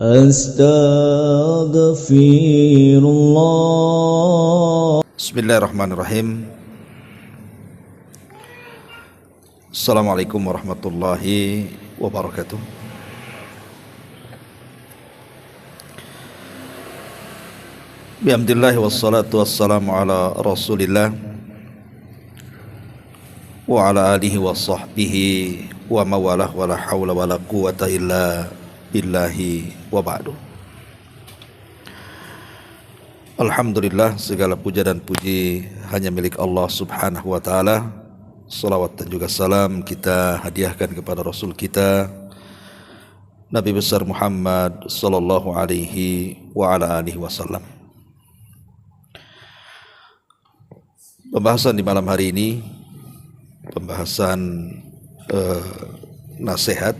Astaghfirullah. Bismillahirrahmanirrahim. Assalamualaikum warahmatullahi wabarakatuh. Bihamdillah wassalatu wassalamu ala rasulillah wa ala alihi wa sahbihi wa mawalah wa la hawla wa la quwata illa billahi wa ba'du. Alhamdulillah, segala puja dan puji hanya milik Allah subhanahu wa ta'ala. Salawat dan juga salam kita hadiahkan kepada Rasul kita Nabi besar Muhammad sallallahu alaihi wa ala alihi wasallam. Pembahasan di malam hari ini pembahasan nasihat.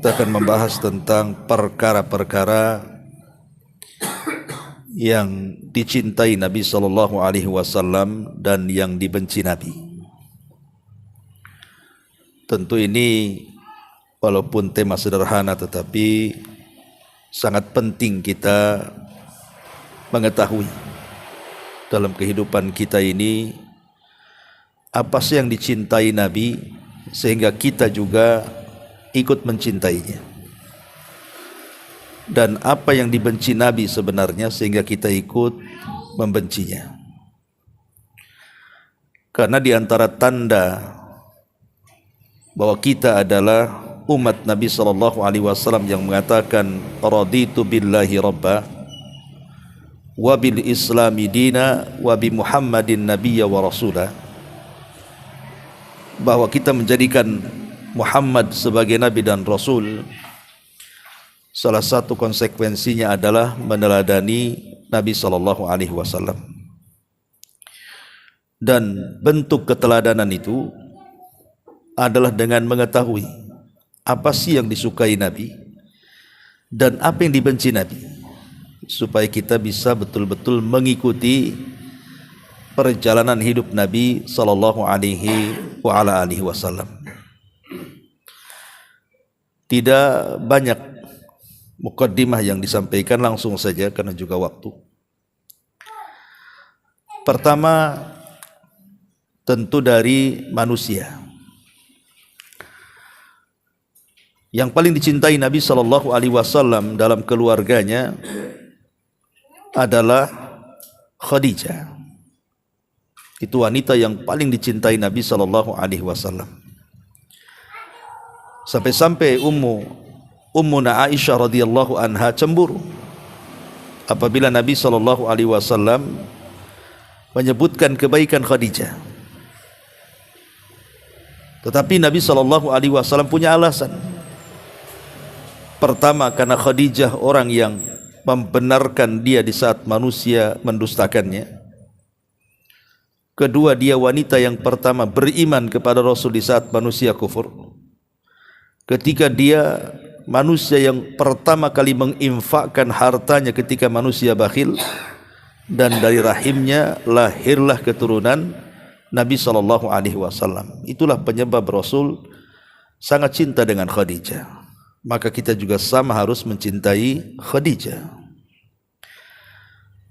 Kita akan membahas tentang perkara-perkara yang dicintai Nabi sallallahu alaihi wasallam dan yang dibenci Nabi. Tentu ini walaupun tema sederhana tetapi sangat penting kita mengetahui dalam kehidupan kita ini apa sih yang dicintai Nabi sehingga kita juga ikut mencintainya, dan apa yang dibenci Nabi sebenarnya sehingga kita ikut membencinya. Karena di antara tanda bahwa kita adalah umat Nabi sallallahu alaihi wasallam yang mengatakan raditu billahi rabba wa bil islami dina wa bi Muhammadin nabiyya wa rasulah, bahwa kita menjadikan Muhammad sebagai nabi dan rasul, salah satu konsekuensinya adalah meneladani Nabi sallallahu alaihi wasallam. Dan bentuk keteladanan itu adalah dengan mengetahui apa sih yang disukai Nabi dan apa yang dibenci Nabi, supaya kita bisa betul-betul mengikuti perjalanan hidup Nabi sallallahu alaihi wa ala alihi wasallam. Tidak banyak mukaddimah yang disampaikan, langsung saja karena juga waktu. Pertama, tentu dari manusia. Yang paling dicintai Nabi sallallahu alaihi wasallam dalam keluarganya adalah Khadijah. Itu wanita yang paling dicintai Nabi sallallahu alaihi wasallam. Sampai-sampai Ummuna Aisyah radhiyallahu anha cemburu apabila Nabi sallallahu alaihi wasallam menyebutkan kebaikan Khadijah. Tetapi Nabi sallallahu alaihi wasallam punya alasan. Pertama, karena Khadijah orang yang membenarkan dia di saat manusia mendustakannya. Kedua, dia wanita yang pertama beriman kepada Rasul di saat manusia kufur. Ketika dia manusia yang pertama kali menginfakkan hartanya ketika manusia bakhil, dan dari rahimnya lahirlah keturunan Nabi sallallahu alaihi wasallam. Itulah penyebab Rasul sangat cinta dengan Khadijah. Maka kita juga sama harus mencintai Khadijah.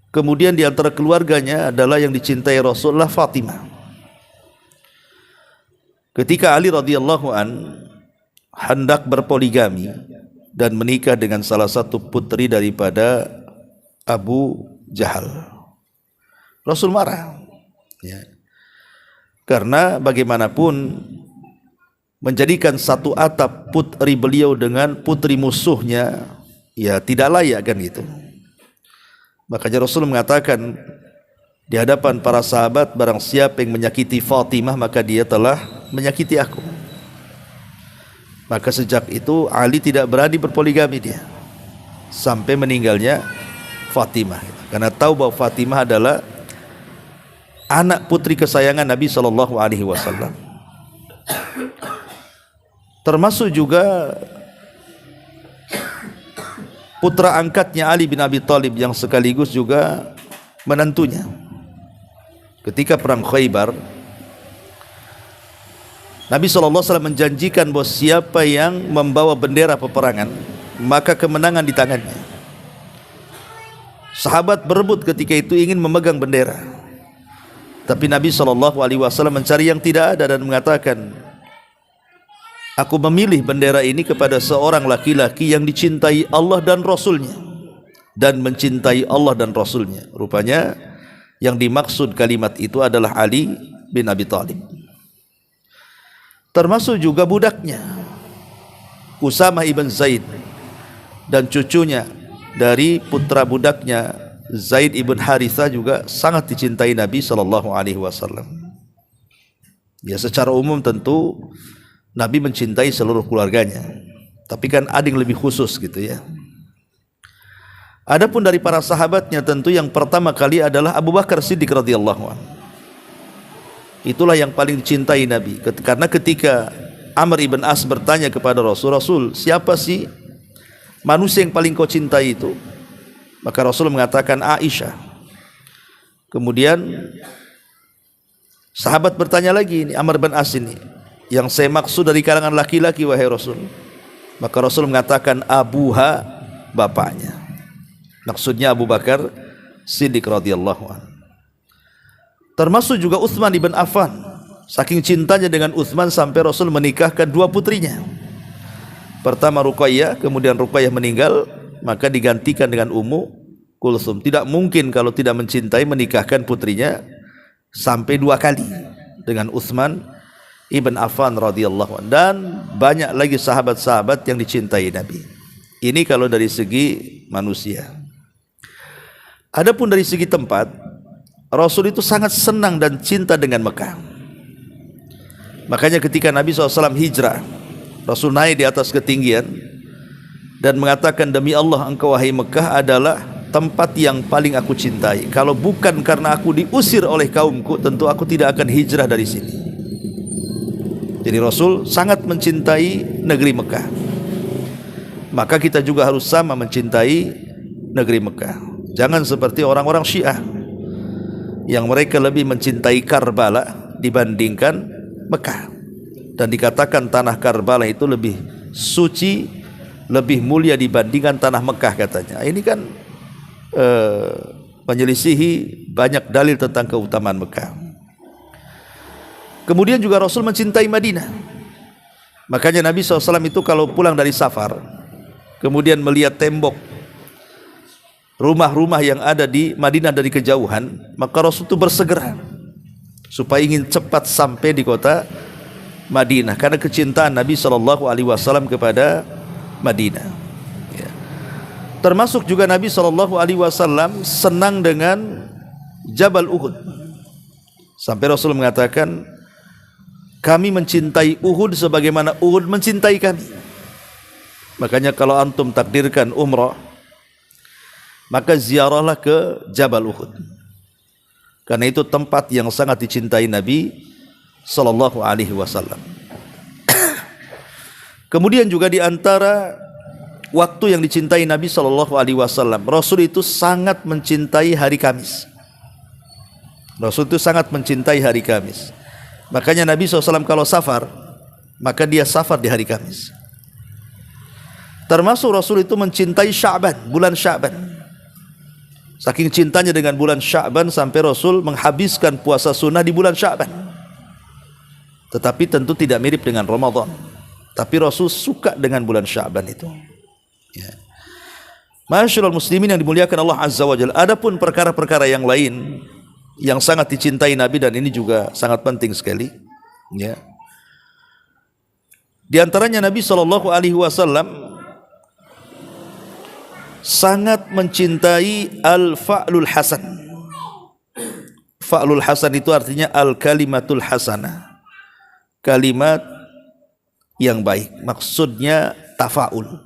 Kemudian di antara keluarganya adalah yang dicintai Rasulullah Fatimah. Ketika Ali radhiyallahu an hendak berpoligami dan menikah dengan salah satu putri daripada Abu Jahal, Rasul marah, ya. Karena bagaimanapun menjadikan satu atap putri beliau dengan putri musuhnya, ya tidak layak kan gitu. Makanya Rasul mengatakan di hadapan para sahabat, barang siapa yang menyakiti Fatimah maka dia telah menyakiti aku. Maka sejak itu Ali tidak berani berpoligami dia sampai meninggalnya Fatimah, karena tahu bahwa Fatimah adalah anak putri kesayangan Nabi sallallahu alaihi wasallam. Termasuk juga putra angkatnya Ali bin Abi Thalib yang sekaligus juga menantunya. Ketika perang Khaybar, Nabi SAW menjanjikan bahwa siapa yang membawa bendera peperangan, maka kemenangan di tangannya. Sahabat berebut ketika itu ingin memegang bendera, tapi Nabi SAW mencari yang tidak ada dan mengatakan, aku memilih bendera ini kepada seorang laki-laki yang dicintai Allah dan Rasulnya dan mencintai Allah dan Rasulnya. Rupanya yang dimaksud kalimat itu adalah Ali bin Abi Thalib. Termasuk juga budaknya Usamah ibn Zaid dan cucunya dari putra budaknya Zaid ibn Harithah juga sangat dicintai Nabi SAW. Ya, secara umum tentu Nabi mencintai seluruh keluarganya, tapi kan ada yang lebih khusus gitu ya. Adapun dari para sahabatnya tentu yang pertama kali adalah Abu Bakar Siddiq radhiyallahu anhu. Itulah yang paling dicintai Nabi, karena ketika Amr ibn As bertanya kepada Rasul, siapa sih manusia yang paling kau cintai itu? Maka Rasul mengatakan Aisyah. Kemudian sahabat bertanya lagi, ini Amr bin As ini, yang saya maksud dari kalangan laki-laki wahai Rasul. Maka Rasul mengatakan abuha, bapaknya. Maksudnya Abu Bakar Siddiq radhiyallahu anhu. Termasuk juga Utsman ibn Affan. Saking cintanya dengan Utsman sampai Rasul menikahkan dua putrinya. Pertama Ruqayyah, kemudian Ruqayyah meninggal, maka digantikan dengan Ummu Kulsum. Tidak mungkin kalau tidak mencintai menikahkan putrinya sampai dua kali dengan Utsman ibn Affan radhiyallahu anhu, dan banyak lagi sahabat-sahabat yang dicintai Nabi. Ini kalau dari segi manusia. Adapun dari segi tempat, Rasul itu sangat senang dan cinta dengan Mekah. Makanya ketika Nabi SAW hijrah, Rasul naik di atas ketinggian dan mengatakan, demi Allah engkau wahai Mekah adalah tempat yang paling aku cintai. Kalau bukan karena aku diusir oleh kaumku, tentu aku tidak akan hijrah dari sini. Jadi Rasul sangat mencintai negeri Mekah. Maka kita juga harus sama mencintai negeri Mekah. Jangan seperti orang-orang Syiah yang mereka lebih mencintai Karbala dibandingkan Mekah, dan dikatakan tanah Karbala itu lebih suci, lebih mulia dibandingkan tanah Mekah katanya. Ini kan menyelisihi banyak dalil tentang keutamaan Mekah. Kemudian juga Rasul mencintai Madinah. Makanya Nabi SAW itu kalau pulang dari safar, kemudian melihat tembok rumah-rumah yang ada di Madinah dari kejauhan, maka Rasul itu bersegera supaya ingin cepat sampai di kota Madinah karena kecintaan Nabi SAW kepada Madinah. Ya. Termasuk juga Nabi SAW senang dengan Jabal Uhud, sampai Rasul mengatakan, kami mencintai Uhud sebagaimana Uhud mencintai kami. Makanya kalau antum takdirkan umrah, maka ziarahlah ke Jabal Uhud, karena itu tempat yang sangat dicintai Nabi SAW. Kemudian juga di antara waktu yang dicintai Nabi SAW, Rasul itu sangat mencintai hari Kamis. Rasul itu sangat mencintai hari Kamis. Makanya Nabi SAW kalau safar, maka dia safar di hari Kamis. Termasuk Rasul itu mencintai Sya'ban, bulan Sya'ban. Saking cintanya dengan bulan Sya'ban sampai Rasul menghabiskan puasa sunnah di bulan Sya'ban. Tetapi tentu tidak mirip dengan Ramadan. Tapi Rasul suka dengan bulan Sya'ban itu. Ya. Masyaallah muslimin yang dimuliakan Allah Azza wa Jalla. Adapun perkara-perkara yang lain yang sangat dicintai Nabi, dan ini juga sangat penting sekali. Ya. Di antaranya Nabi SAW sangat mencintai al-fa'lul hasan. Fa'lul hasan itu artinya al-kalimatul hasanah, kalimat yang baik. Maksudnya tafa'ul.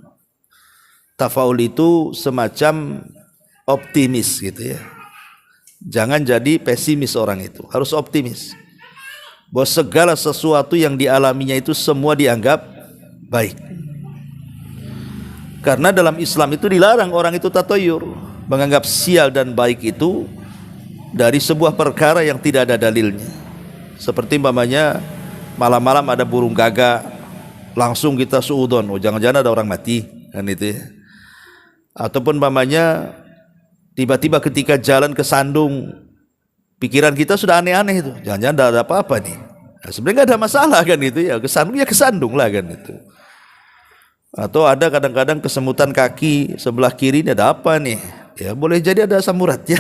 Tafa'ul itu semacam optimis gitu ya. Jangan jadi pesimis orang itu, harus optimis bahwa segala sesuatu yang dialaminya itu semua dianggap baik. Karena dalam Islam itu dilarang orang itu tatayur, menganggap sial dan baik itu dari sebuah perkara yang tidak ada dalilnya. Seperti umpamanya malam-malam ada burung gagak, langsung kita suudon, oh jangan-jangan ada orang mati, kan itu ya. Ataupun mamanya tiba-tiba ketika jalan ke sandung, pikiran kita sudah aneh-aneh itu, jangan-jangan ada apa-apa nih. Nah, sebenarnya nggak ada masalah kan itu ya, kesandung lah kan itu. Atau ada kadang-kadang kesemutan kaki sebelah kiri, ini ada apa nih? Ya boleh jadi ada asam urat ya.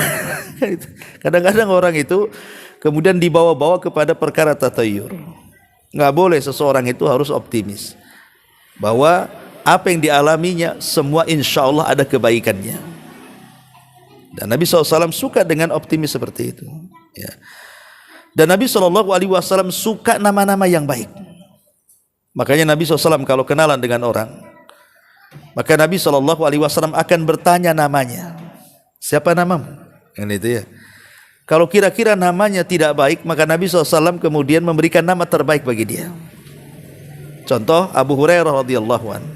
Kadang-kadang orang itu kemudian dibawa-bawa kepada perkara tatayur. Nggak boleh seseorang itu harus optimis bahwa apa yang dialaminya semua insya Allah ada kebaikannya. Dan Nabi SAW suka dengan optimis seperti itu ya. Dan Nabi SAW suka nama-nama yang baik. Makanya Nabi SAW kalau kenalan dengan orang, maka Nabi SAW akan bertanya namanya. Siapa namamu? Kan itu ya. Kalau kira-kira namanya tidak baik, maka Nabi SAW kemudian memberikan nama terbaik bagi dia. Contoh Abu Hurairah radhiyallahu anhu.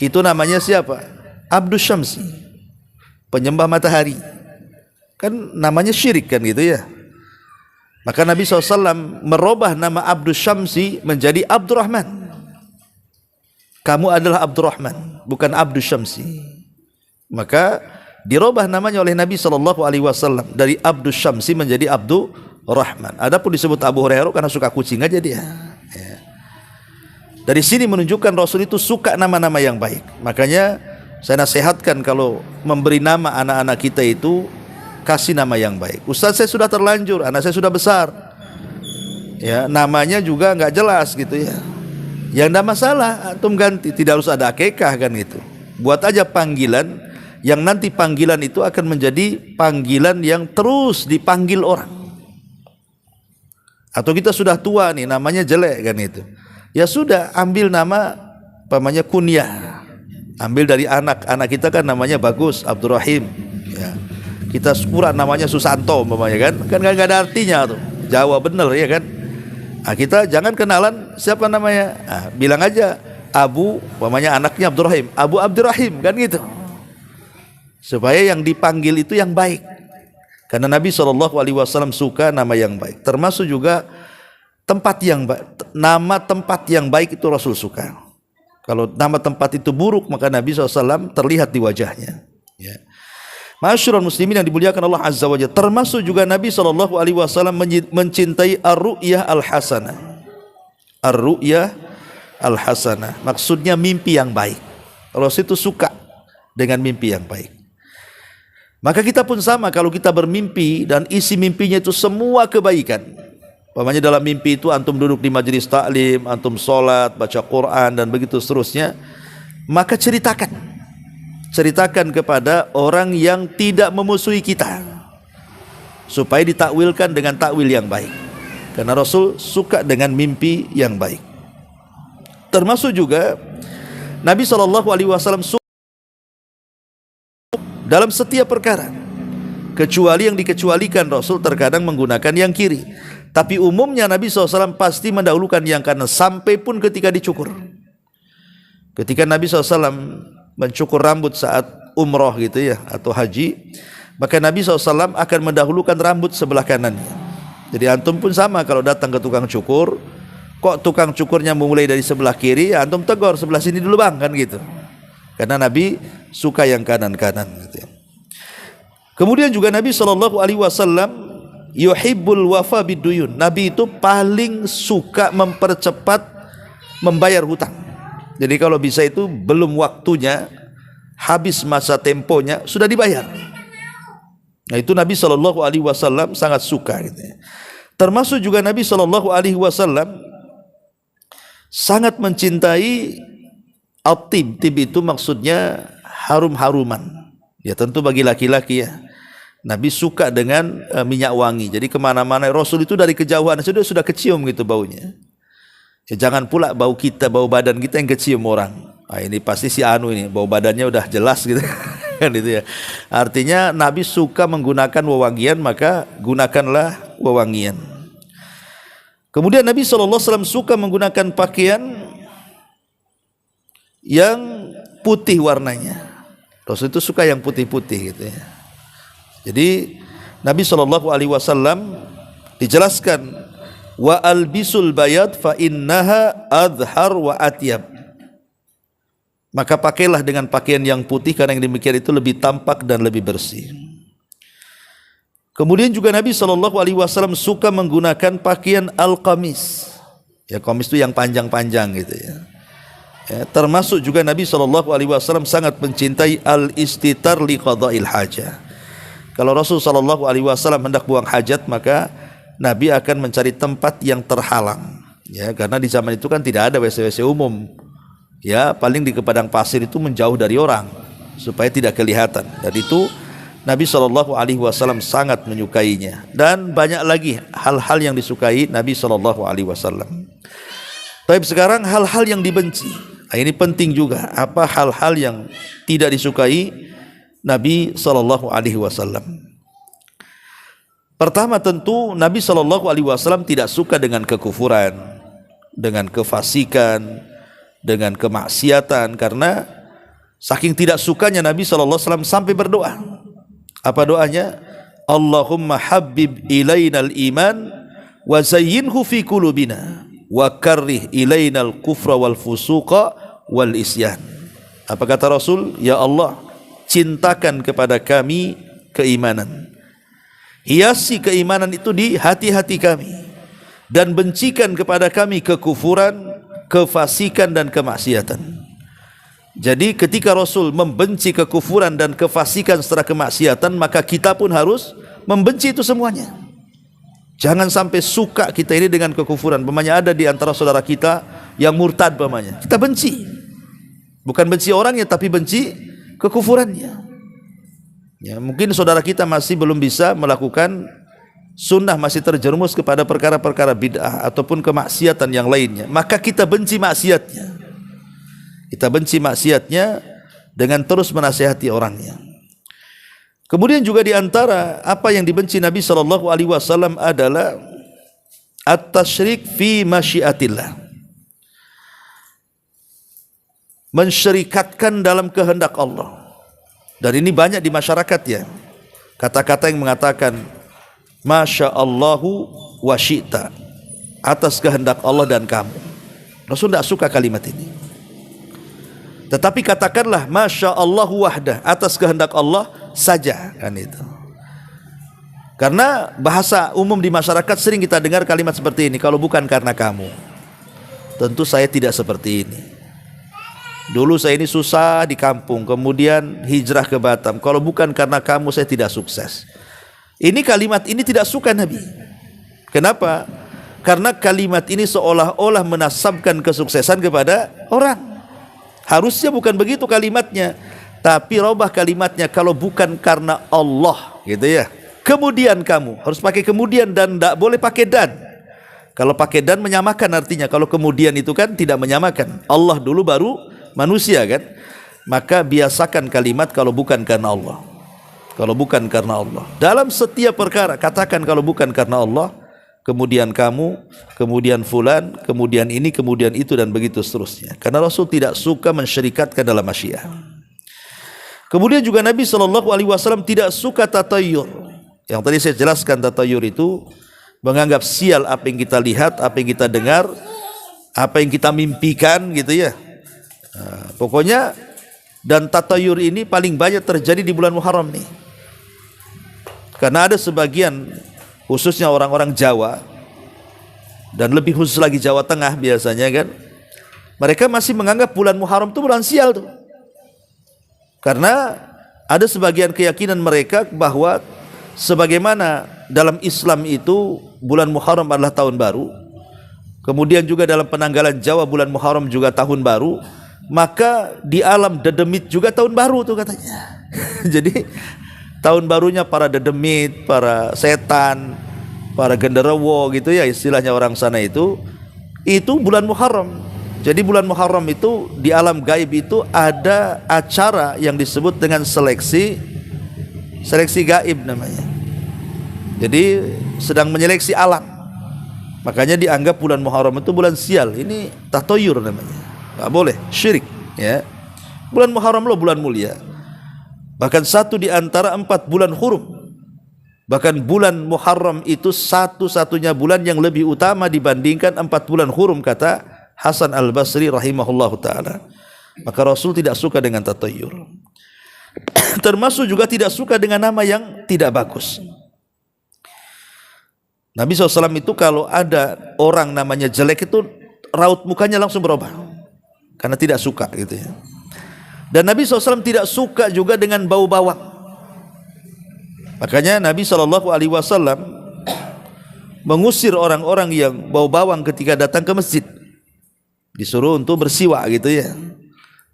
Itu namanya siapa? Abdus Syamsi, penyembah matahari. Kan namanya syirik kan gitu ya. Maka Nabi SAW merubah nama Abdus Syamsi menjadi Abdurrahman. Kamu adalah Abdurrahman, bukan Abdus Syamsi. Maka dirubah namanya oleh Nabi SAW dari Abdus Syamsi menjadi Abdurrahman. Adapun disebut Abu Hurairah karena suka kucing aja dia ya. Dari sini menunjukkan Rasul itu suka nama-nama yang baik. Makanya saya nasihatkan kalau memberi nama anak-anak kita itu, kasih nama yang baik. Ustaz, saya sudah terlanjur, anak saya sudah besar ya, namanya juga nggak jelas gitu ya. Yang tidak masalah, antum ganti, tidak harus ada akikah kan itu. Buat aja panggilan yang nanti panggilan itu akan menjadi panggilan yang terus dipanggil orang. Atau kita sudah tua nih, namanya jelek kan itu, ya sudah ambil nama namanya kunyah, ambil dari anak kita kan namanya bagus, Abdurrahim ya. Kita kurang namanya Susanto umpamanya kan nggak ada artinya tuh, Jawa bener ya kan. Nah, kita jangan kenalan siapa namanya, nah, bilang aja Abu, umpamanya anaknya Abdurrahim, Abu Abdurrahim kan gitu, supaya yang dipanggil itu yang baik. Karena Nabi SAW suka nama yang baik. Termasuk juga tempat yang baik, nama tempat yang baik itu Rasul suka. Kalau nama tempat itu buruk, maka Nabi SAW terlihat di wajahnya ya. Ma'asyiral muslimin yang dimuliakan Allah Azza wa Jalla, termasuk juga Nabi SAW mencintai ar-ru'yah al-hasanah. Ar-ru'yah al-hasanah maksudnya mimpi yang baik. Rasul itu suka dengan mimpi yang baik. Maka kita pun sama, kalau kita bermimpi dan isi mimpinya itu semua kebaikan. Umpamanya dalam mimpi itu antum duduk di majelis taklim, antum sholat, baca Quran dan begitu seterusnya, maka ceritakan kepada orang yang tidak memusuhi kita, supaya ditakwilkan dengan takwil yang baik. Karena Rasul suka dengan mimpi yang baik. Termasuk juga Nabi SAW suka dalam setiap perkara, kecuali yang dikecualikan Rasul terkadang menggunakan yang kiri. Tapi umumnya Nabi SAW pasti mendahulukan yang kanan, sampai pun ketika dicukur. Ketika Nabi SAW mencukur rambut saat umroh gitu ya, atau haji, maka Nabi SAW akan mendahulukan rambut sebelah kanannya. Jadi antum pun sama, kalau datang ke tukang cukur, kok tukang cukurnya memulai dari sebelah kiri, ya antum tegur sebelah sini dulu bang, kan gitu. Karena Nabi suka yang kanan-kanan gitu ya. Kemudian juga Nabi SAW yuhibbul wafa biduyun. Nabi itu paling suka mempercepat membayar hutang. Jadi kalau bisa itu belum waktunya, habis masa temponya, sudah dibayar. Nah itu Nabi SAW sangat suka gitu ya. Termasuk juga Nabi SAW sangat mencintai at-tib. Tib itu maksudnya harum-haruman. Ya tentu bagi laki-laki ya. Nabi suka dengan minyak wangi. Jadi kemana-mana Rasul itu dari kejauhan sudah kecium gitu baunya. Ya, jangan pula bau kita, bau badan kita yang kecium orang. Nah, ini pasti si anu ini bau badannya udah jelas gitu kan itu ya. Artinya Nabi suka menggunakan wewangian, maka gunakanlah wewangian. Kemudian Nabi SAW suka menggunakan pakaian yang putih warnanya. Rasul itu suka yang putih-putih gitu ya. Jadi Nabi SAW dijelaskan wa albisul bayad fa innaha adhar wa atyab. Maka pakailah dengan pakaian yang putih karena yang demikian itu lebih tampak dan lebih bersih. Kemudian juga Nabi SAW suka menggunakan pakaian al-qamis. Ya, qamis itu yang panjang-panjang gitu ya. Termasuk juga Nabi SAW sangat mencintai al-istitar li qada'il hajah. Kalau Rasul SAW hendak buang hajat, maka Nabi akan mencari tempat yang terhalang. Ya, karena di zaman itu kan tidak ada WC-WC umum. Ya, paling di padang pasir itu menjauh dari orang supaya tidak kelihatan. Dan itu Nabi SAW sangat menyukainya. Dan banyak lagi hal-hal yang disukai Nabi SAW. Tapi sekarang hal-hal yang dibenci. Nah, ini penting juga. Apa hal-hal yang tidak disukai Nabi SAW? Pertama tentu Nabi SAW tidak suka dengan kekufuran, dengan kefasikan, dengan kemaksiatan. Karena saking tidak sukanya Nabi SAW sampai berdoa. Apa doanya? Allahumma habbib ilainal iman wa zayyinhu fi qulubina wa karrih ilainal kufra wal fusuqa wal isyan. Apa kata Rasul? Ya Allah, cintakan kepada kami keimanan, hiasi keimanan itu di hati-hati kami, dan bencikan kepada kami kekufuran, kefasikan dan kemaksiatan. Jadi ketika Rasul membenci kekufuran dan kefasikan serta kemaksiatan, maka kita pun harus membenci itu semuanya. Jangan sampai suka kita ini dengan kekufuran. Umpamanya ada di antara saudara kita yang murtad umpamanya, kita benci. Bukan benci orangnya, tapi benci kekufurannya. Ya, mungkin saudara kita masih belum bisa melakukan sunnah, masih terjerumus kepada perkara-perkara bid'ah ataupun kemaksiatan yang lainnya, maka kita benci maksiatnya. Kita benci maksiatnya dengan terus menasihati orangnya. Kemudian juga di antara apa yang dibenci Nabi SAW adalah at-tasyrik fi masyiatillah, mensyirikatkan dalam kehendak Allah. Dan ini banyak di masyarakat ya, kata-kata yang mengatakan Masya Allahu wa syi'ta, atas kehendak Allah dan kamu. Rasul tidak suka kalimat ini. Tetapi katakanlah Masya Allahu wahdah, atas kehendak Allah saja, kan itu. Karena bahasa umum di masyarakat sering kita dengar kalimat seperti ini, kalau bukan karena kamu. Tentu saya tidak seperti ini. Dulu saya ini susah di kampung, kemudian hijrah ke Batam. Kalau bukan karena kamu saya tidak sukses. Ini kalimat ini tidak suka Nabi. Kenapa? Karena kalimat ini seolah-olah menasabkan kesuksesan kepada orang. Harusnya bukan begitu kalimatnya, tapi robah kalimatnya, kalau bukan karena Allah, gitu ya. Kemudian kamu harus pakai kemudian dan tidak boleh pakai dan. Kalau pakai dan menyamakan artinya, kalau kemudian itu kan tidak menyamakan. Allah dulu baru manusia kan. Maka biasakan kalimat kalau bukan karena Allah. Kalau bukan karena Allah. Dalam setiap perkara katakan kalau bukan karena Allah, kemudian kamu, kemudian fulan, kemudian ini, kemudian itu, dan begitu seterusnya. Karena Rasul tidak suka mensyirikatkan dalam masyiah. Kemudian juga Nabi SAW tidak suka tatayur. Yang tadi saya jelaskan, tatayur itu menganggap sial apa yang kita lihat, apa yang kita dengar, apa yang kita mimpikan gitu ya. Nah, pokoknya, dan tatayur ini paling banyak terjadi di bulan Muharram nih. Karena ada sebagian, khususnya orang-orang Jawa, dan lebih khusus lagi Jawa Tengah biasanya kan, mereka masih menganggap bulan Muharram itu bulan sial tuh. Karena ada sebagian keyakinan mereka bahwa sebagaimana dalam Islam itu bulan Muharram adalah tahun baru, kemudian juga dalam penanggalan Jawa bulan Muharram juga tahun baru, maka di alam dedemit juga tahun baru tuh katanya. Jadi tahun barunya para dedemit, para setan, para genderuwo gitu ya istilahnya orang sana itu bulan Muharram. Jadi bulan Muharram itu di alam gaib itu ada acara yang disebut dengan seleksi gaib namanya. Jadi sedang menyeleksi alam. Makanya dianggap bulan Muharram itu bulan sial. Ini tatoyur namanya. Enggak boleh syirik ya. Bulan Muharram loh bulan mulia. Bahkan satu di antara 4 bulan hurum. Bahkan bulan Muharram itu satu-satunya bulan yang lebih utama dibandingkan 4 bulan hurum, kata Hasan Al-Basri rahimahullahu ta'ala. Maka Rasul tidak suka dengan tatayyur. Termasuk juga tidak suka dengan nama yang tidak bagus. Nabi SAW itu kalau ada orang namanya jelek itu raut mukanya langsung berubah, karena tidak suka gitu ya. Dan Nabi SAW tidak suka juga dengan bau bawang. Makanya Nabi SAW mengusir orang-orang yang bau bawang ketika datang ke masjid, disuruh untuk bersiwak gitu ya.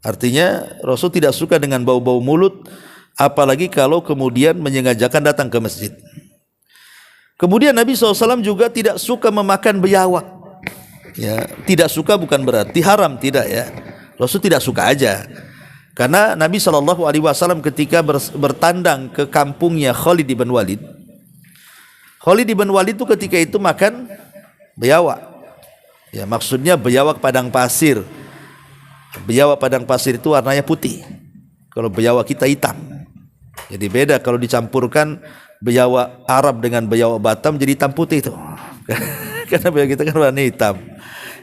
Artinya Rasul tidak suka dengan bau-bau mulut, apalagi kalau kemudian menyengajakan datang ke masjid. Kemudian Nabi SAW juga tidak suka memakan biawak. Ya, tidak suka bukan berarti haram, tidak ya. Rasul tidak suka aja. Karena Nabi SAW ketika bertandang ke kampungnya Khalid bin Walid, Khalid bin Walid itu ketika itu makan biawak. Ya, maksudnya biawak padang pasir. Biawak padang pasir itu warnanya putih. Kalau biawak kita hitam. Jadi beda kalau dicampurkan biawak Arab dengan biawak Batam, jadi hitam putih itu. Karena biawak kita kan warna hitam.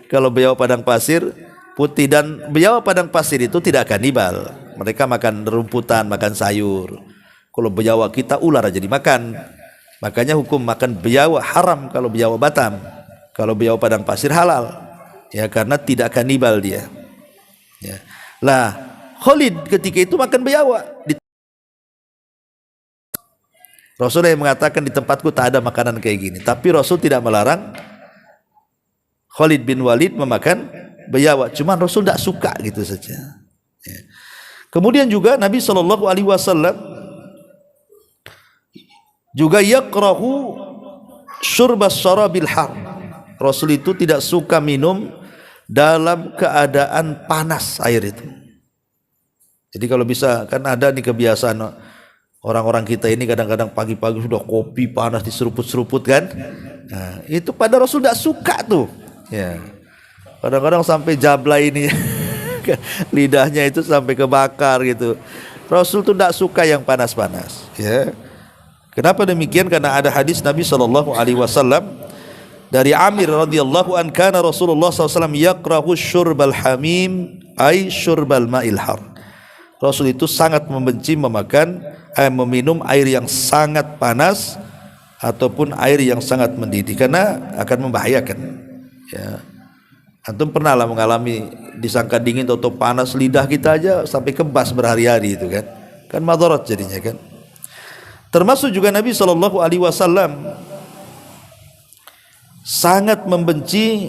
Kalau biawak padang pasir putih, dan biawak padang pasir itu tidak kanibal. Mereka makan rumputan, makan sayur. Kalau biawak kita ular aja dimakan. Makanya hukum makan biawak haram kalau biawak Batam. Kalau biawak padang pasir halal. Ya, karena tidak kanibal dia. Ya. Lah, Khalid ketika itu makan biawak. Rasul yang mengatakan di tempatku tak ada makanan kayak gini. Tapi Rasul tidak melarang Khalid bin Walid memakan biawak, cuman Rasul tidak suka gitu saja. Ya. Kemudian juga Nabi SAW juga yakrahu syurbas syarabil har. Rasul itu tidak suka minum dalam keadaan panas air itu. Jadi kalau bisa, kan ada nih kebiasaan orang-orang kita ini kadang-kadang pagi-pagi sudah kopi panas diseruput-seruput kan. Nah, itu pada Rasul tidak suka tuh. Ya. Kadang-kadang sampai jabla ini lidahnya itu sampai kebakar gitu. Rasul tuh tidak suka yang panas-panas. Ya. Kenapa demikian? Karena ada hadis Nabi SAW dari Amir radhiyallahu an, kana Rasulullah SAW yakrahu syurbal hamim ay syurbal ma'il har. Rasul itu sangat membenci meminum air yang sangat panas ataupun air yang sangat mendidih, karena akan membahayakan. Ya. Antum pernah lah mengalami disangka dingin atau panas, lidah kita aja sampai kebas berhari-hari itu kan. Kan madarat jadinya kan. Termasuk juga Nabi SAW sangat membenci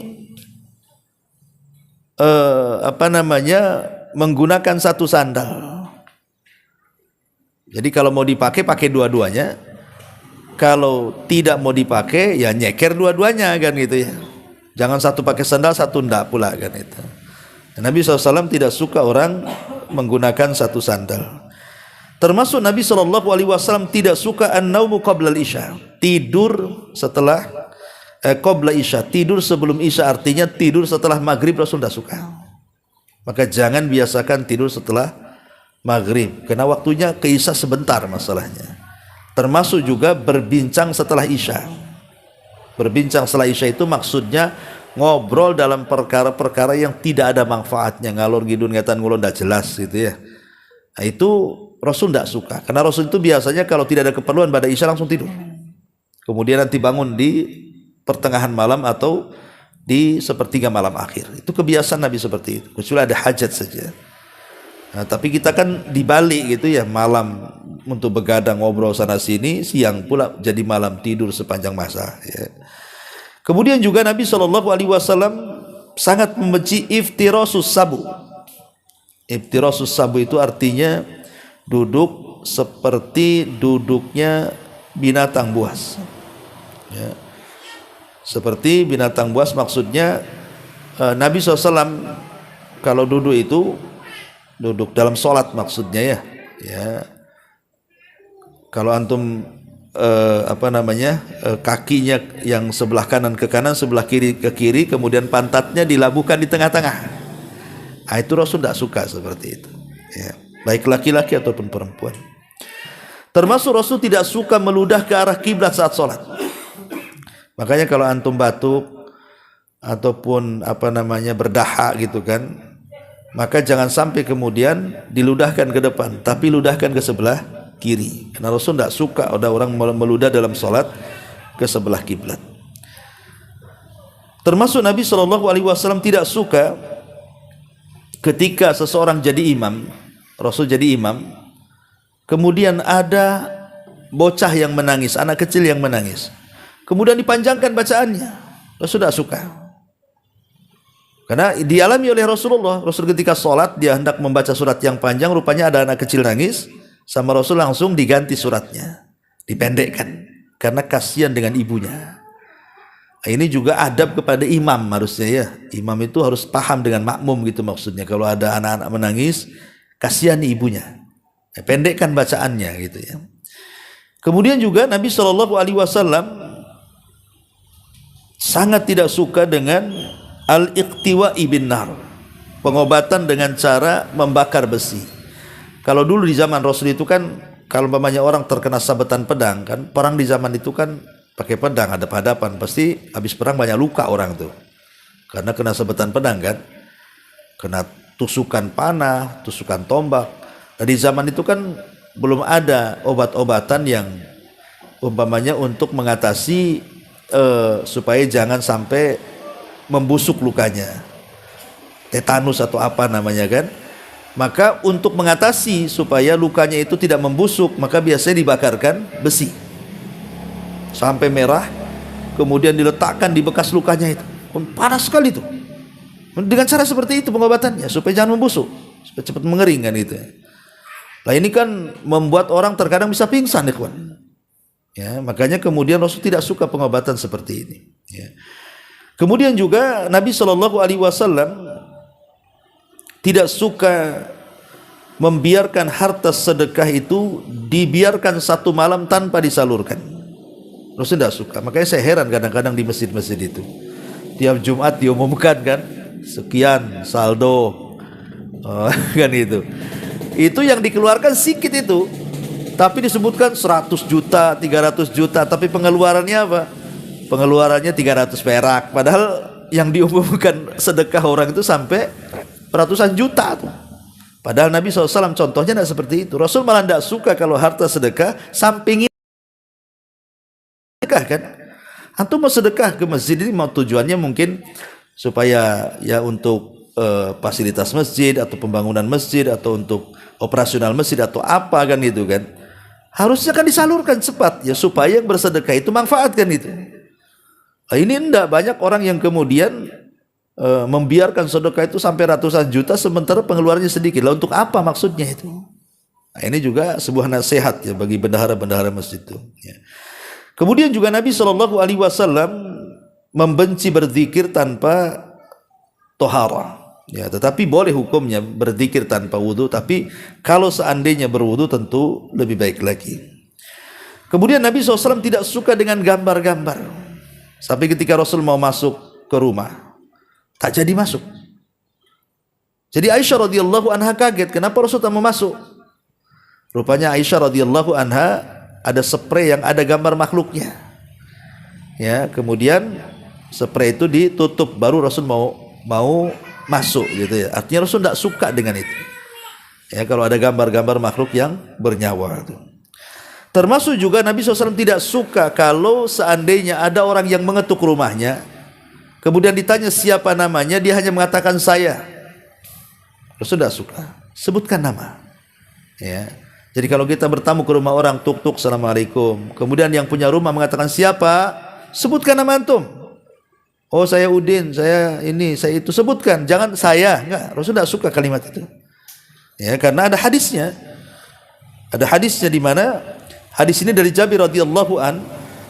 menggunakan satu sandal. Jadi kalau mau dipakai, pakai dua-duanya. Kalau tidak mau dipakai, ya nyeker dua-duanya kan gitu ya. Jangan satu pakai sandal, satu enggak pula kan itu. Nabi SAW tidak suka orang menggunakan satu sandal. Termasuk Nabi SAW tidak suka an-naumu qabla al-isya, tidur setelah qabla isya, tidur sebelum isya, artinya tidur setelah maghrib Rasul tidak suka. Maka jangan biasakan tidur setelah maghrib, karena waktunya ke isya sebentar masalahnya. Termasuk juga berbincang setelah isya. Berbincang setelah isya itu maksudnya ngobrol dalam perkara-perkara yang tidak ada manfaatnya, ngalor ngidul ngatan ngulon tidak jelas gitu ya. Nah, itu Rasul tidak suka, karena Rasul itu biasanya kalau tidak ada keperluan pada isya langsung tidur. Kemudian nanti bangun di pertengahan malam atau di sepertiga malam akhir. Itu kebiasaan Nabi seperti itu, kecuali ada hajat saja. Nah, tapi kita kan dibalik gitu ya, malam untuk begadang ngobrol sana sini, siang pula jadi malam tidur sepanjang masa ya. Kemudian juga Nabi SAW sangat membenci iftirasus sabu. Iftirasus sabu itu artinya duduk seperti duduknya binatang buas ya. Seperti binatang buas maksudnya Nabi SAW kalau duduk itu duduk dalam sholat maksudnya ya. Kalau antum kakinya yang sebelah kanan ke kanan, sebelah kiri ke kiri, kemudian pantatnya dilabuhkan di tengah-tengah. Nah, itu Rasul tidak suka seperti itu. Ya. Baik laki-laki ataupun perempuan. Termasuk Rasul tidak suka meludah ke arah kiblat saat sholat. Makanya kalau antum batuk ataupun berdahak gitu kan, maka jangan sampai kemudian diludahkan ke depan, tapi ludahkan ke sebelah kiri. Karena Rasul tidak suka ada orang meludah dalam sholat ke sebelah kiblat. Termasuk Nabi SAW tidak suka ketika seseorang jadi imam, Rasul jadi imam, kemudian ada bocah yang menangis, anak kecil yang menangis, kemudian dipanjangkan bacaannya. Rasul tidak suka. Karena dialami oleh Rasulullah. Rasul ketika sholat dia hendak membaca surat yang panjang, rupanya ada anak kecil nangis, sama Rasul langsung diganti suratnya, dipendekkan, karena kasihan dengan ibunya. Ini juga adab kepada imam harusnya ya. Imam itu harus paham dengan makmum gitu maksudnya. Kalau ada anak-anak menangis, kasihan ibunya, pendekkan bacaannya gitu ya. Kemudian juga Nabi SAW sangat tidak suka dengan al-iqtiwa'i bin nar, pengobatan dengan cara membakar besi. Kalau dulu di zaman Rasul itu kan, kalau umpamanya orang terkena sabetan pedang kan, perang di zaman itu kan pakai pedang, hadap-hadapan, pasti habis perang banyak luka orang tuh, karena kena sabetan pedang kan, kena tusukan panah, tusukan tombak. Nah, di zaman itu kan belum ada obat-obatan yang umpamanya untuk mengatasi supaya jangan sampai membusuk lukanya, tetanus atau apa namanya kan. Maka untuk mengatasi supaya lukanya itu tidak membusuk, maka biasanya dibakarkan besi sampai merah, kemudian diletakkan di bekas lukanya itu. Panas sekali itu. Dengan cara seperti itu pengobatannya, supaya jangan membusuk, supaya cepat mengering kan itu. Nah ini kan membuat orang terkadang bisa pingsan, ikhwan. Ya, makanya kemudian Rasul tidak suka pengobatan seperti ini. Ya. Kemudian juga Nabi SAW tidak suka membiarkan harta sedekah itu dibiarkan satu malam tanpa disalurkan. Rasul tidak suka. Makanya saya heran kadang-kadang di masjid-masjid itu, tiap Jumat diumumkan kan, sekian saldo, kan itu yang dikeluarkan sedikit itu, tapi disebutkan 100 juta, 300 juta, tapi pengeluarannya apa? Pengeluarannya 300 perak, padahal yang diumumkan sedekah orang itu sampai ratusan juta tuh. Padahal Nabi SAW contohnya tidak seperti itu. Rasul malah tidak suka kalau harta sedekah sampingin sedekah kan. Antum mau sedekah ke masjid ini mau tujuannya mungkin supaya ya untuk fasilitas masjid atau pembangunan masjid atau untuk operasional masjid atau apa kan itu kan. Harusnya kan disalurkan cepat ya supaya yang bersedekah itu manfaatkan itu. Nah, ini enggak, banyak orang yang kemudian membiarkan sedekah itu sampai ratusan juta sementara pengeluarannya sedikit. Lah untuk apa maksudnya itu? Nah, ini juga sebuah nasihat ya bagi bendahara-bendahara masjid itu. Ya. Kemudian juga Nabi SAW membenci berzikir tanpa tohara. Ya, tetapi boleh hukumnya berzikir tanpa wudu. Tapi kalau seandainya berwudu tentu lebih baik lagi. Kemudian Nabi SAW tidak suka dengan gambar-gambar. Sampai ketika Rasul mau masuk ke rumah, tak jadi masuk. Jadi Aisyah radhiyallahu anha kaget, kenapa Rasul tak mau masuk? Rupanya Aisyah radhiyallahu anha ada spray yang ada gambar makhluknya. Ya, kemudian spray itu ditutup, baru Rasul mau masuk gitu ya. Artinya Rasul tidak suka dengan itu. Ya, kalau ada gambar-gambar makhluk yang bernyawa itu. Termasuk juga Nabi SAW tidak suka kalau seandainya ada orang yang mengetuk rumahnya, kemudian ditanya siapa namanya, dia hanya mengatakan saya. Rasul tidak suka. Sebutkan nama. Ya. Jadi kalau kita bertamu ke rumah orang, tuk-tuk, assalamualaikum. Kemudian yang punya rumah mengatakan siapa, sebutkan nama antum. Oh saya Udin, saya ini, saya itu, sebutkan. Jangan saya. Enggak, Rasul tidak suka kalimat itu. Ya, karena ada hadisnya. Ada hadisnya di mana hadis ini dari Jabir radhiyallahu an,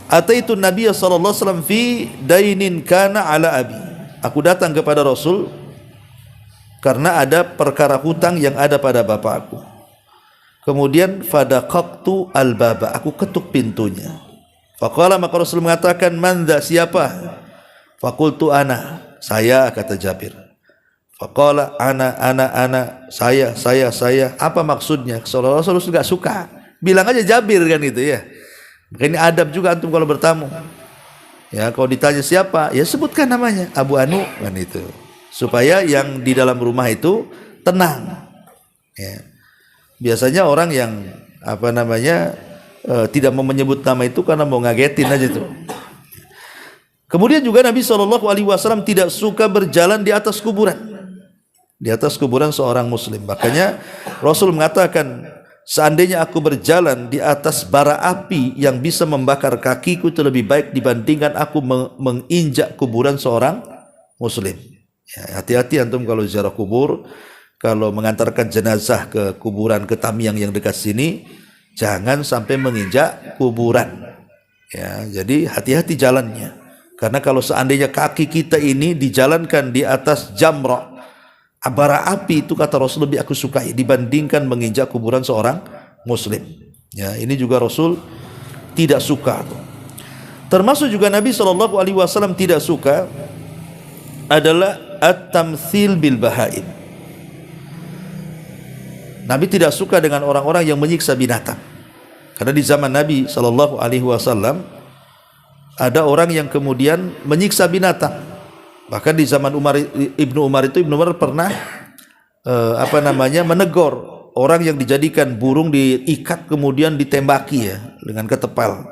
ataitu Nabiy sallallahu alaihi wasallam fi dainin kana ala abi. Aku datang kepada Rasul karena ada perkara hutang yang ada pada bapakku. Kemudian fadaqaqtu al-baba, aku ketuk pintunya. Faqala, maka Rasul mengatakan, man dha, siapa? Faqultu ana, saya, kata Jabir. Faqala ana, saya. Apa maksudnya? Rasul enggak suka bilang aja Jabir kan itu ya. Ini adab juga antum kalau bertamu. Ya, kalau ditanya siapa, ya sebutkan namanya, Abu Anu kan itu. Supaya yang di dalam rumah itu tenang. Ya. Biasanya orang yang tidak mau menyebut nama itu karena mau ngagetin aja tuh. Kemudian juga Nabi SAW tidak suka berjalan di atas kuburan. Di atas kuburan seorang muslim. Makanya Rasul mengatakan, seandainya aku berjalan di atas bara api yang bisa membakar kakiku, itu lebih baik dibandingkan aku menginjak kuburan seorang muslim. Ya, hati-hati antum kalau ziarah kubur, kalau mengantarkan jenazah ke kuburan, ke Tamiang yang dekat sini, jangan sampai menginjak kuburan. Ya, jadi hati-hati jalannya. Karena kalau seandainya kaki kita ini dijalankan di atas jamrah, bara api, itu kata Rasul lebih aku sukai dibandingkan menginjak kuburan seorang muslim. Ya, ini juga Rasul tidak suka. Termasuk juga Nabi SAW tidak suka adalah at-tamtsil bil bahaim. Nabi tidak suka dengan orang-orang yang menyiksa binatang. Karena di zaman Nabi SAW ada orang yang kemudian menyiksa binatang. Bahkan di zaman Ibnu Umar pernah menegur orang yang dijadikan burung, diikat kemudian ditembaki ya dengan ketepal.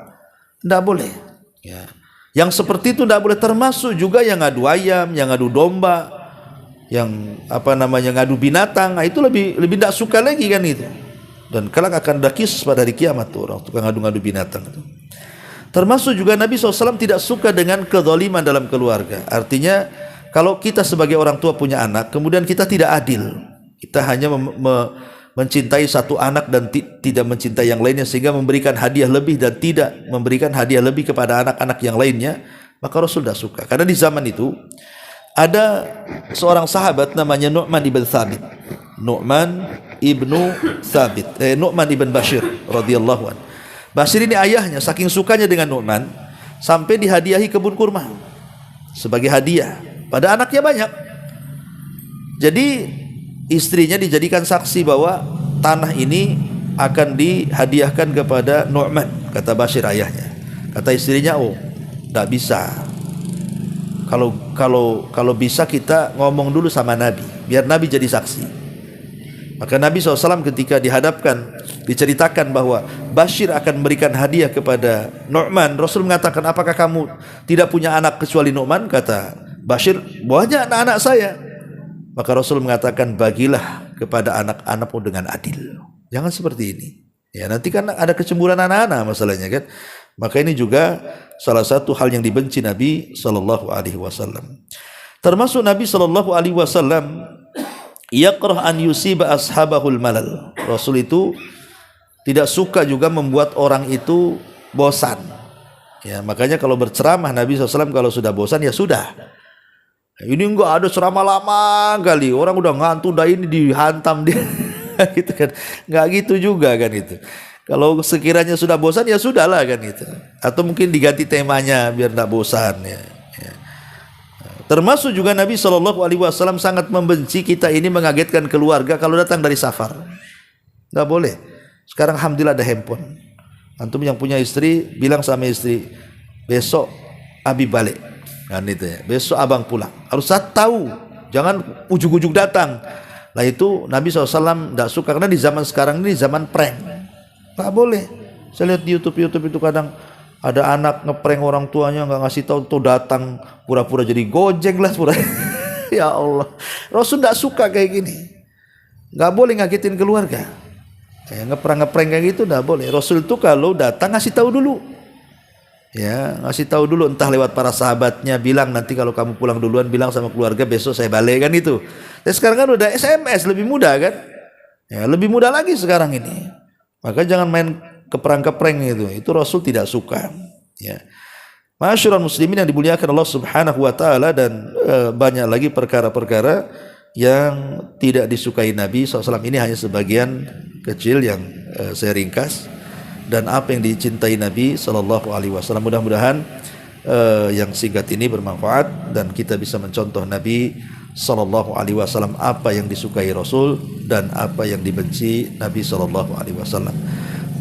Tidak boleh. Ya. Yang seperti itu tidak boleh. Termasuk juga yang ngadu ayam, yang ngadu domba, yang ngadu binatang. Nah, itu lebih tidak suka lagi kan itu. Dan kelak akan ada kisah pada hari kiamat tuh orang tukang ngadu-ngadu binatang itu. Termasuk juga Nabi SAW tidak suka dengan kezaliman dalam keluarga. Artinya kalau kita sebagai orang tua punya anak, kemudian kita tidak adil, kita hanya mencintai satu anak dan tidak mencintai yang lainnya, sehingga memberikan hadiah lebih dan tidak memberikan hadiah lebih kepada anak-anak yang lainnya, maka Rasul tidak suka. Karena di zaman itu ada seorang sahabat namanya Nu'man ibn Thabit. Nu'man ibn Bashir radhiyallahu anhu. Bashir ini ayahnya saking sukanya dengan Nu'man sampai dihadiahi kebun kurma sebagai hadiah. Pada anaknya banyak. Jadi istrinya dijadikan saksi bahwa tanah ini akan dihadiahkan kepada Nu'man, kata Bashir ayahnya. Kata istrinya, oh, tidak bisa. Kalau bisa kita ngomong dulu sama Nabi, biar Nabi jadi saksi. Maka Nabi SAW ketika diceritakan bahwa Bashir akan memberikan hadiah kepada Nu'man, Rasul mengatakan, apakah kamu tidak punya anak kecuali Nu'man? Kata Bashir, banyak anak-anak saya. Maka Rasul mengatakan, bagilah kepada anak-anakmu dengan adil. Jangan seperti ini. Ya, nanti kan ada kecemburuan anak-anak masalahnya kan. Maka ini juga salah satu hal yang dibenci Nabi SAW. Termasuk Nabi SAW yaqrah an yusiba ashabahul malal. Rasul itu tidak suka juga membuat orang itu bosan. Ya, makanya kalau berceramah Nabi SAW kalau sudah bosan ya sudah. Ini enggak ada ceramah lama kali, orang udah ngantuk, dah ini dihantam dia. Gitu kan. Enggak gitu juga kan itu. Kalau sekiranya sudah bosan ya sudahlah kan itu. Atau mungkin diganti temanya biar enggak bosan ya. Termasuk juga Nabi SAW sangat membenci kita ini mengagetkan keluarga kalau datang dari safar. Enggak boleh. Sekarang alhamdulillah ada handphone. Antum yang punya istri bilang sama istri, besok Abi balik. Kan itu ya. Besok abang pulang. Harus saya tahu. Jangan ujuk-ujuk datang. Nah itu Nabi SAW tidak suka. Karena di zaman sekarang ini zaman prank. Enggak boleh. Saya lihat di YouTube itu kadang ada anak ngeprank orang tuanya, nggak ngasih tahu, tuh datang pura-pura jadi Gojek lah pura. Ya Allah, Rasul tidak suka kayak gini. Nggak boleh ngagetin keluarga. Ngeprank kayak gitu nggak boleh. Rasul itu kalau datang ngasih tahu dulu. Ya, ngasih tahu dulu, entah lewat para sahabatnya, bilang nanti kalau kamu pulang duluan bilang sama keluarga besok saya balik kan itu. Dan sekarang kan udah SMS, lebih mudah kan? Ya, lebih mudah lagi sekarang ini. Maka jangan main keprang-kepreng itu Rasul tidak suka. Ya. Ma'asyiral muslimin yang dimuliakan Allah Subhanahu wa taala, dan banyak lagi perkara-perkara yang tidak disukai Nabi SAW. Ini hanya sebagian kecil yang saya ringkas, dan apa yang dicintai Nabi SAW. Mudah-mudahan yang singkat ini bermanfaat dan kita bisa mencontoh Nabi SAW, apa yang disukai Rasul dan apa yang dibenci Nabi SAW.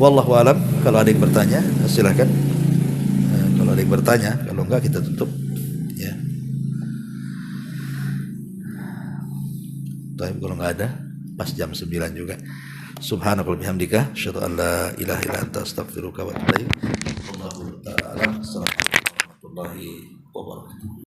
Wallahu alam. Kalau ada yang bertanya, silakan. Kalau ada yang bertanya, kalau enggak kita tutup. Ya. Tapi kalau enggak ada, pas jam 9 juga. Subhanakallahumma bihamdika, asyhadu an la ilaha illa anta, astaghfiruka wa atubu ilaik. Wallahu ta'ala a'lam. Assalamualaikum warahmatullahi wabarakatuh.